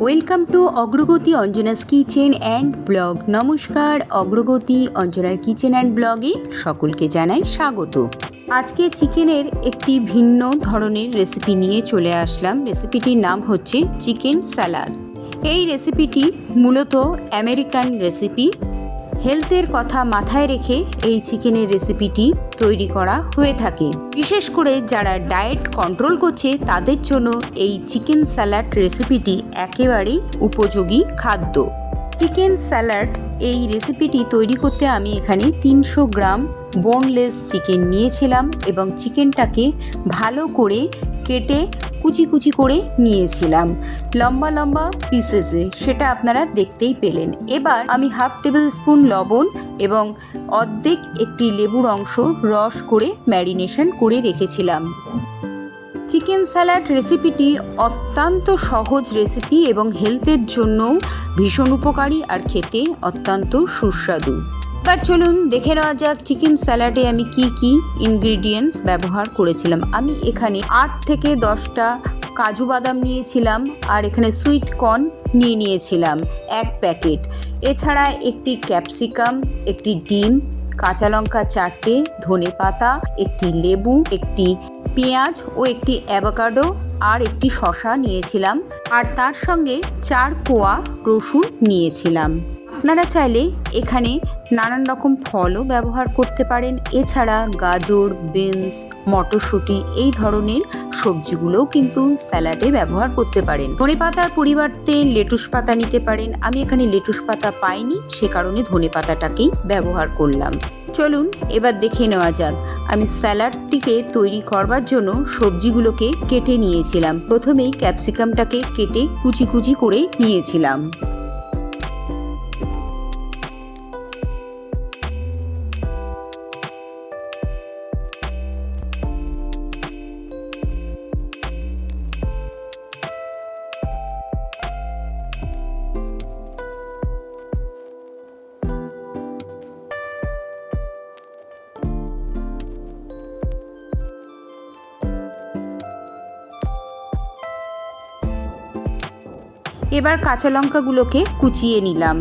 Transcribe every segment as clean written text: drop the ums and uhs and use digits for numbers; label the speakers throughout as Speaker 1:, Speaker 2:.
Speaker 1: Welcome to অগ্রগতি Anjana's kitchen and blog. নমস্কার, অগ্রগতি অঞ্জনার কিচেন অ্যান্ড ব্লগে সকলকে জানাই স্বাগত। আজকে চিকেনের একটি ভিন্ন ধরনের রেসিপি নিয়ে চলে আসলাম। রেসিপিটির নাম হচ্ছে চিকেন স্যালাড। এই রেসিপিটি মূলত আমেরিকান রেসিপি। হেলথের কথা মাথায় রেখে এই চিকেনের রেসিপিটি তৈরি করা হয়ে থাকে। বিশেষ করে যারা ডায়েট কন্ট্রোল করছে তাদের জন্য এই চিকেন স্যালাড রেসিপিটি একেবারেই উপযোগী খাদ্য। চিকেন স্যালাড এই রেসিপিটি তৈরি করতে আমি এখানে 300 গ্রাম বোনলেস চিকেন নিয়েছিলাম এবং চিকেনটাকে ভালো করে কেটে কুচি কুচি করে নিয়েছিলাম লম্বা লম্বা পিসেসে, সেটা আপনারা দেখতেই পেলেন। এবার আমি হাফ টেবিল স্পুন লবণ এবং অর্ধেক একটি লেবুর অংশ রস করে ম্যারিনেশন করে রেখেছিলাম। চিকেন স্যালাড রেসিপিটি অত্যন্ত সহজ রেসিপি এবং হেলথের জন্যও ভীষণ উপকারী আর খেতে অত্যন্ত সুস্বাদু। এবার চলুন দেখে নেওয়া যাক চিকেন স্যালাডে আমি কি কি ইনগ্রিডিয়েন্টস ব্যবহার করেছিলাম। আমি এখানে 8 থেকে 10টা কাজু বাদাম নিয়েছিলাম আর এখানে সুইট কর্ন নিয়েছিলাম 1 প্যাকেট। এছাড়া একটি ক্যাপসিকাম, একটি ডিম, কাঁচা লঙ্কা 4টে, ধনে পাতা, একটি লেবু, একটি পেঁয়াজ ও একটি অ্যাভোকাডো আর একটি শসা নিয়েছিলাম আর তার সঙ্গে 4 কোয়া রসুন নিয়েছিলাম। আপনারা চাইলে এখানে নানান রকম ফলও ব্যবহার করতে পারেন। এছাড়া গাজর, বিনস, মটরশুঁটি এই ধরনের সবজিগুলোও কিন্তু স্যালাডে ব্যবহার করতে পারেন। ধনে পাতার পরিবর্তে লেটুস পাতা নিতে পারেন। আমি এখানে লেটুস পাতা পাইনি, সে কারণে ধনে পাতাটাকেই ব্যবহার করলাম। চলুন এবার দেখে নেওয়া যাক। আমি স্যালাডটিকে তৈরি করবার জন্য সবজিগুলোকে কেটে নিয়েছিলাম। প্রথমেই ক্যাপসিকামটাকে কেটে কুচি কুচি করে নিয়েছিলাম। এবার কাঁচা লঙ্কাগুলোকে কুচিয়ে নিলাম।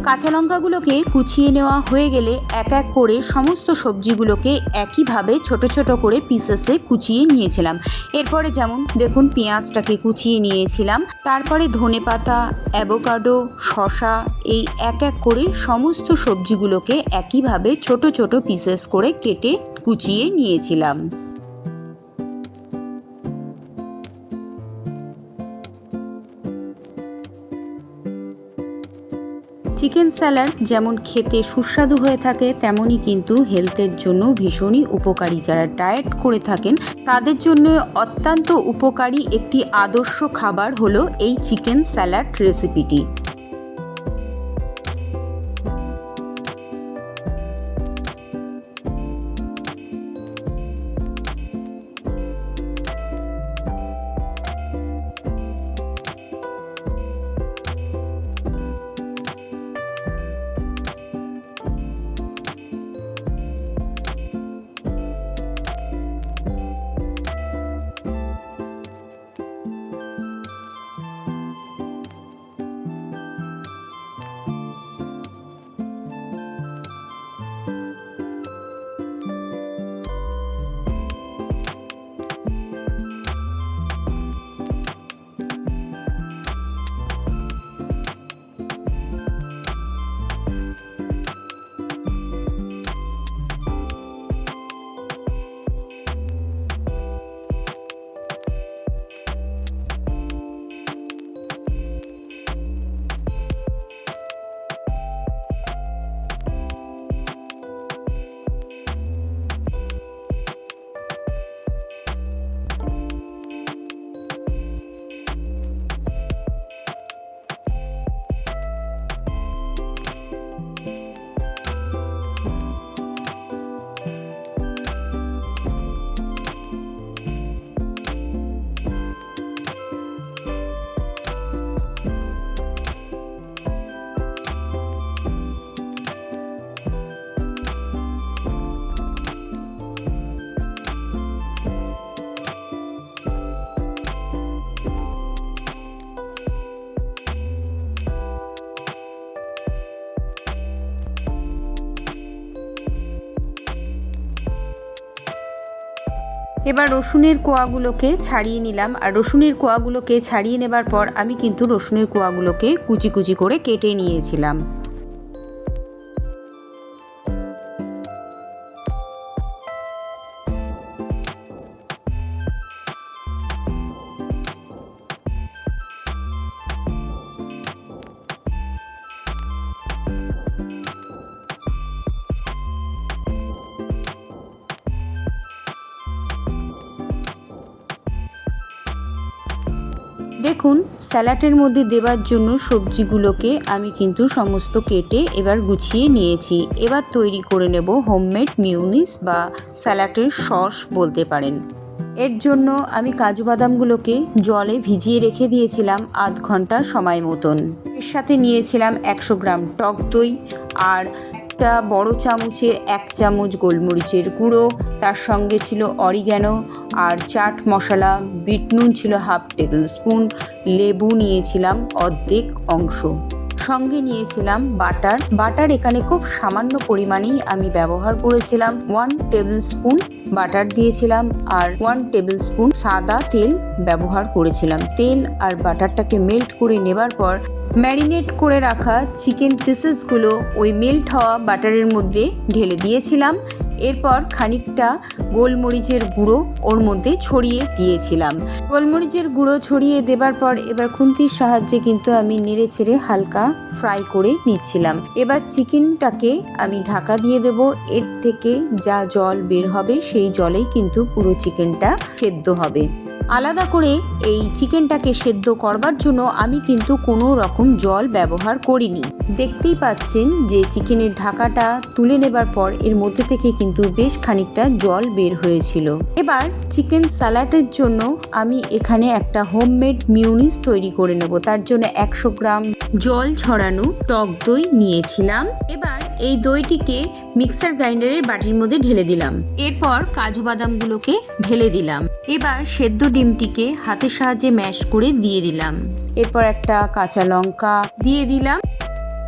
Speaker 1: কাঁচা লঙ্কাগুলোকে কুচিয়ে নেওয়া হয়ে গেলে এক এক করে সমস্ত সবজিগুলোকে একইভাবে ছোট ছোট করে পিসেসে কুচিয়ে নিয়েছিলাম। এরপরে যেমন দেখুন পেঁয়াজটাকে কুচিয়ে নিয়েছিলাম, তারপরে ধনেপাতা, অ্যাভোকাডো, শসা এই এক এক করে সমস্ত সবজিগুলোকে একইভাবে ছোট ছোট পিসেস করে কেটে কুচিয়ে নিয়েছিলাম। চিকেন স্যালাড যেমন খেতে সুস্বাদু হয়ে থাকে তেমনই কিন্তু হেলথের জন্য ভীষণই উপকারী। যারা ডায়েট করে থাকেন তাদের জন্য অত্যন্ত উপকারী একটি আদর্শ খাবার হলো এই চিকেন স্যালাড রেসিপিটি। এবার রসুনের কোয়াগুলোকে ছাড়িয়ে নিলাম, আর রসুনের কোয়াগুলোকে ছাড়িয়ে নেবার পর আমি কিন্তু রসুনের কোয়াগুলোকে কুচি কুচি করে কেটে নিয়েছিলাম। দেখুন, স্যালাডের মধ্যে দেওয়ার জন্য সবজিগুলোকে আমি কিন্তু সমস্ত কেটে এবার গুছিয়ে নিয়েছি। এবার তৈরি করে নেব হোমমেড মিউনিস বা স্যালাডের সস বলতে পারেন। এর জন্য আমি কাজু বাদামগুলোকে জলে ভিজিয়ে রেখে দিয়েছিলাম আধ ঘন্টা সময় মতন। এর সাথে নিয়েছিলাম 100 গ্রাম টক দই, আর একটা বড় চামচের 1 চামচ গোলমরিচের গুঁড়ো, তার সঙ্গে ছিল অরিগ্যানো আর চাট মশলা, বিট নুন ছিল 1/2 টেবিল স্পুন, লেবু নিয়েছিলাম অর্ধেক অংশ, সঙ্গে নিয়েছিলাম বাটার এখানে খুব সামান্য পরিমাণেই আমি ব্যবহার করেছিলাম। 1 টেবিল স্পুন বাটার দিয়েছিলাম আর 1 টেবিল স্পুন সাদা তেল ব্যবহার করেছিলাম। তেল আর বাটারটাকে মেল্ট করে নেবার পর ম্যারিনেট করে রাখা চিকেন পিসেসগুলো ওই মেল্ট হওয়া বাটারের মধ্যে ঢেলে দিয়েছিলাম। এরপর খানিকটা গোলমরিচের গুঁড়ো ওর মধ্যে ছড়িয়ে দিয়েছিলাম। গোলমরিচের গুঁড়ো ছড়িয়ে দেবার পর এবার খুন্তির সাহায্যে কিন্তু আমি নেড়ে চেড়ে হালকা ফ্রাই করে নিচ্ছিলাম। এবার চিকেনটাকে আমি ঢাকা দিয়ে দেব। এর থেকে যা জল বের হবে সেই জলেই কিন্তু পুরো চিকেনটা সেদ্ধ হবে। আলাদা করে এই চিকেনটাকে সেদ্ধ করবার জন্য আমি কিন্তু কোনো রকম জল ব্যবহার করিনি। দেখতেই পাচ্ছেন যে চিকেনের ঢাকাটা তুলে নেবার পর এর মধ্যে থেকে কিন্তু বেশ খানিকটা জল বের হয়েছিল। এবার চিকেন স্যালাডের জন্য আমি এখানে একটা হোমমেড মিউনিস তৈরি করে নেব। তার জন্য 100 গ্রাম জল ছড়ানো টক দই নিয়েছিলাম। এবার এই দইটিকে মিক্সার গ্রাইন্ডারের বাটির মধ্যে ঢেলে দিলাম। এরপর কাজু বাদামগুলোকে ঢেলে দিলাম। এবার সেদ্ধ ডিমটিকে হাতের সাহায্যে ম্যাশ করে দিয়ে দিলাম। এরপর একটা কাঁচা লঙ্কা দিয়ে দিলাম।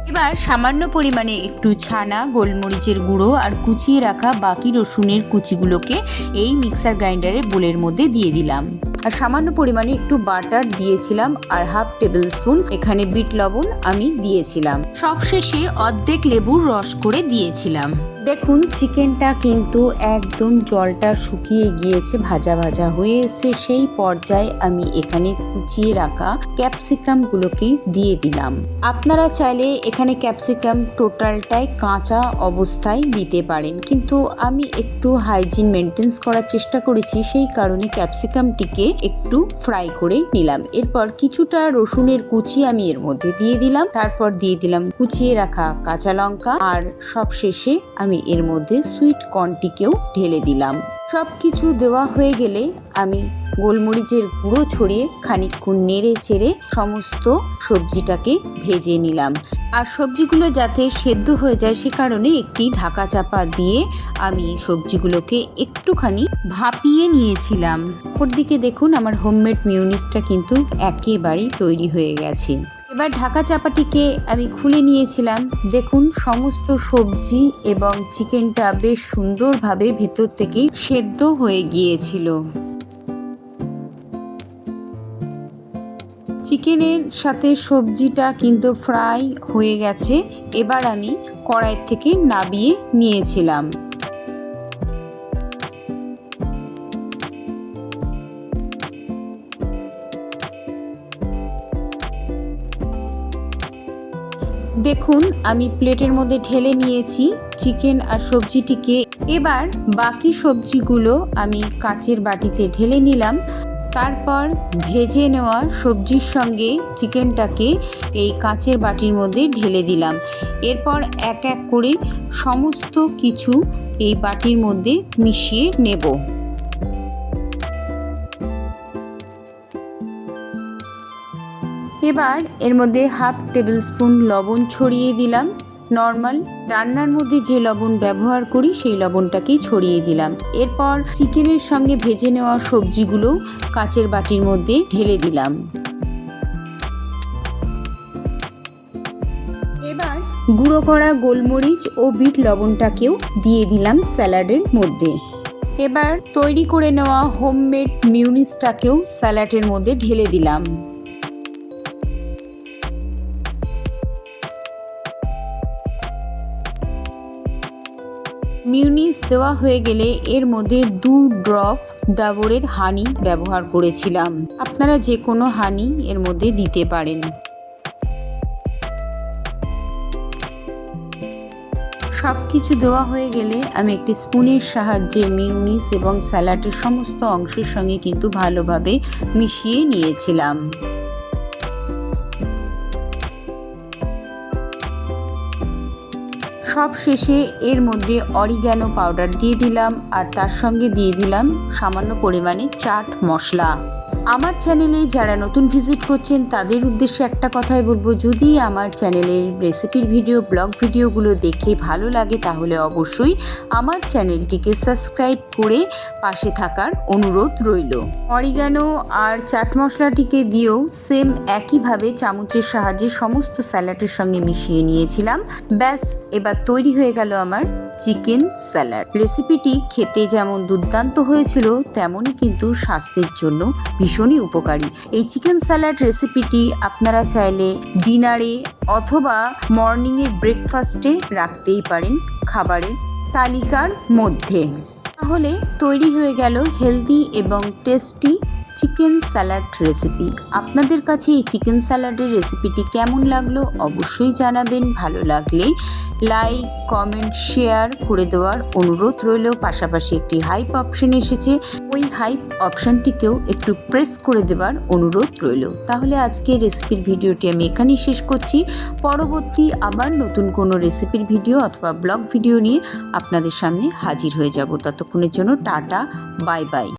Speaker 1: এবার সামান্য পরিমাণে একটু ছানা, গোলমরিচের গুঁড়ো আর কুচিয়ে রাখা বাকি রসুনের কুচিগুলোকে এই মিক্সার গ্রাইন্ডারের বোলের মধ্যে দিয়ে দিলাম। আর সামান্য পরিমাণে একটু বাটার দিয়েছিলাম আর 1/2 টেবিল স্পুন এখানে বিট লবণ আমি দিয়েছিলাম। সবশেষে অর্ধেক লেবুর রস করে দিয়েছিলাম। দেখুন, চিকেনটা কিন্তু একদম জলটা শুকিয়ে গিয়েছে, ভাজা ভাজা হয়ে এসে সেই পর্যায়ে আমি এখানে কুচিয়ে রাখা ক্যাপসিকামগুলোকে দিয়ে দিলাম। আপনারা চাইলে এখানে ক্যাপসিকাম টোটালটাই কাঁচা অবস্থায় দিতে পারেন, কিন্তু আমি একটু হাইজিন মেনটেন্স করার চেষ্টা করেছি, সেই কারণে ক্যাপসিকামটিকে একটু ফ্রাই করে নিলাম। এরপর কিছুটা রসুনের কুচি আমি এর মধ্যে দিয়ে দিলাম। তারপর দিয়ে দিলাম কুচিয়ে রাখা কাঁচা লঙ্কা, আর সবশেষে আমি এর মধ্যে সুইট কর্নটিকেও ঢেলে দিলাম। সব কিছু দেওয়া হয়ে গেলে আমি গোলমরিচের গুঁড়ো ছড়িয়ে খানিকক্ষণ নেড়ে চেড়ে সমস্ত সবজিটাকে ভেজে নিলাম। আর সবজিগুলো যাতে সেদ্ধ হয়ে যায় সে কারণে একটি ঢাকা চাপা দিয়ে আমি সবজিগুলোকে একটুখানি ভাপিয়ে নিয়েছিলাম। অপরদিকে দেখুন, আমার হোমমেড মিউনিসটা কিন্তু একেবারেই তৈরি হয়ে গেছে। এবার ঢাকা চাপাটিকে আমি খুলে নিয়েছিলাম। দেখুন, সমস্ত সবজি এবং চিকেনটা বেশ সুন্দরভাবে ভেতর থেকে সেদ্ধ হয়ে গিয়েছিল। চিকেনের সাথে সবজিটা কিন্তু ফ্রাই হয়ে গেছে। এবার আমি কড়াই থেকে নামিয়ে নিয়েছিলাম। দেখুন, আমি প্লেটের মধ্যে ঢেলে নিয়েছি চিকেন আর সবজিটিকে। এবার বাকি সবজিগুলো আমি কাচের বাটিতে ঢেলে নিলাম। তারপর ভেজে নেওয়া সবজির সঙ্গে চিকেনটাকে এই কাচের বাটির মধ্যে ঢেলে দিলাম। এরপর এক এক করে সমস্ত কিছু এই বাটির মধ্যে মিশিয়ে নেব। এবার এর মধ্যে 1/2 টেবিল স্পুন লবণ ছড়িয়ে দিলাম। নর্মাল রান্নার মধ্যে যে লবণ ব্যবহার করি সেই লবণটাকেই ছড়িয়ে দিলাম। এরপর চিকেনের সঙ্গে ভেজে নেওয়া সবজিগুলো কাচের বাটির মধ্যে ঢেলে দিলাম। এবার গুঁড়ো করা গোলমরিচ ও বিট লবণটাকেও দিয়ে দিলাম স্যালাডের মধ্যে। এবার তৈরি করে নেওয়া হোমমেড মিউনিসটাকেও স্যালাডের মধ্যে ঢেলে দিলাম। মিউনিস দেওয়া হয়ে গেলে এর মধ্যে 2 ড্রপ ডাবরের হানি ব্যবহার করেছিলাম। আপনারা যে কোনো হানি এর মধ্যে দিতে পারেন। সব কিছু দেওয়া হয়ে গেলে আমি একটি স্পুনের সাহায্যে মিউনিস এবং স্যালাডের সমস্ত অংশের সঙ্গে কিন্তু ভালোভাবে মিশিয়ে নিয়েছিলাম। সব শেষে এর মধ্যে অরিগ্যানো পাউডার দিয়ে দিলাম আর তার সঙ্গে দিয়ে দিলাম সামান্য পরিমাণে চাট মশলা। আমার চ্যানেলে যারা নতুন ভিজিট করছেন তাদের উদ্দেশ্যে একটা কথাই বলবো, যদি আমার চ্যানেলের রেসিপির ভিডিও, ব্লগ ভিডিওগুলো দেখে ভালো লাগে তাহলে অবশ্যই আমার চ্যানেলটিকে সাবস্ক্রাইব করে পাশে থাকার অনুরোধ রইল। অরিগ্যানো আর চাট মশলাটিকে দিয়েও সেম একইভাবে চামচের সাহায্যে সমস্ত স্যালাডের সঙ্গে মিশিয়ে নিয়েছিলাম। ব্যাস, এবার তৈরি হয়ে গেল আমার চিকেন স্যালাড। রেসিপিটি খেতে যেমন দুর্দান্ত হয়েছিল তেমনই কিন্তু স্বাস্থ্যের জন্য ভীষণই উপকারী। এই চিকেন স্যালাড রেসিপিটি আপনারা চাইলে ডিনারে অথবা মর্নিংয়ের ব্রেকফাস্টে রাখতেই পারেন খাবারের তালিকার মধ্যে। তাহলে তৈরি হয়ে গেল হেলদি এবং টেস্টি চিকেন স্যালাড রেসিপি। আপনাদের কাছে এই চিকেন স্যালাডের রেসিপিটি কেমন লাগলো অবশ্যই জানাবেন। ভালো লাগলে লাইক, কমেন্ট, শেয়ার করে দেওয়ার অনুরোধ রইল। পাশাপাশি একটি হাইপ অপশন এসেছে, ওই হাইপ অপশনটিকেও একটু প্রেস করে দেওয়ার অনুরোধ রইল। তাহলে আজকে রেসিপির ভিডিওটি আমি এখানেই শেষ করছি। পরবর্তী আবার নতুন কোনো রেসিপির ভিডিও অথবা ব্লগ ভিডিও নিয়ে আপনাদের সামনে হাজির হয়ে যাব। ততক্ষণের জন্য টাটা, বাই বাই।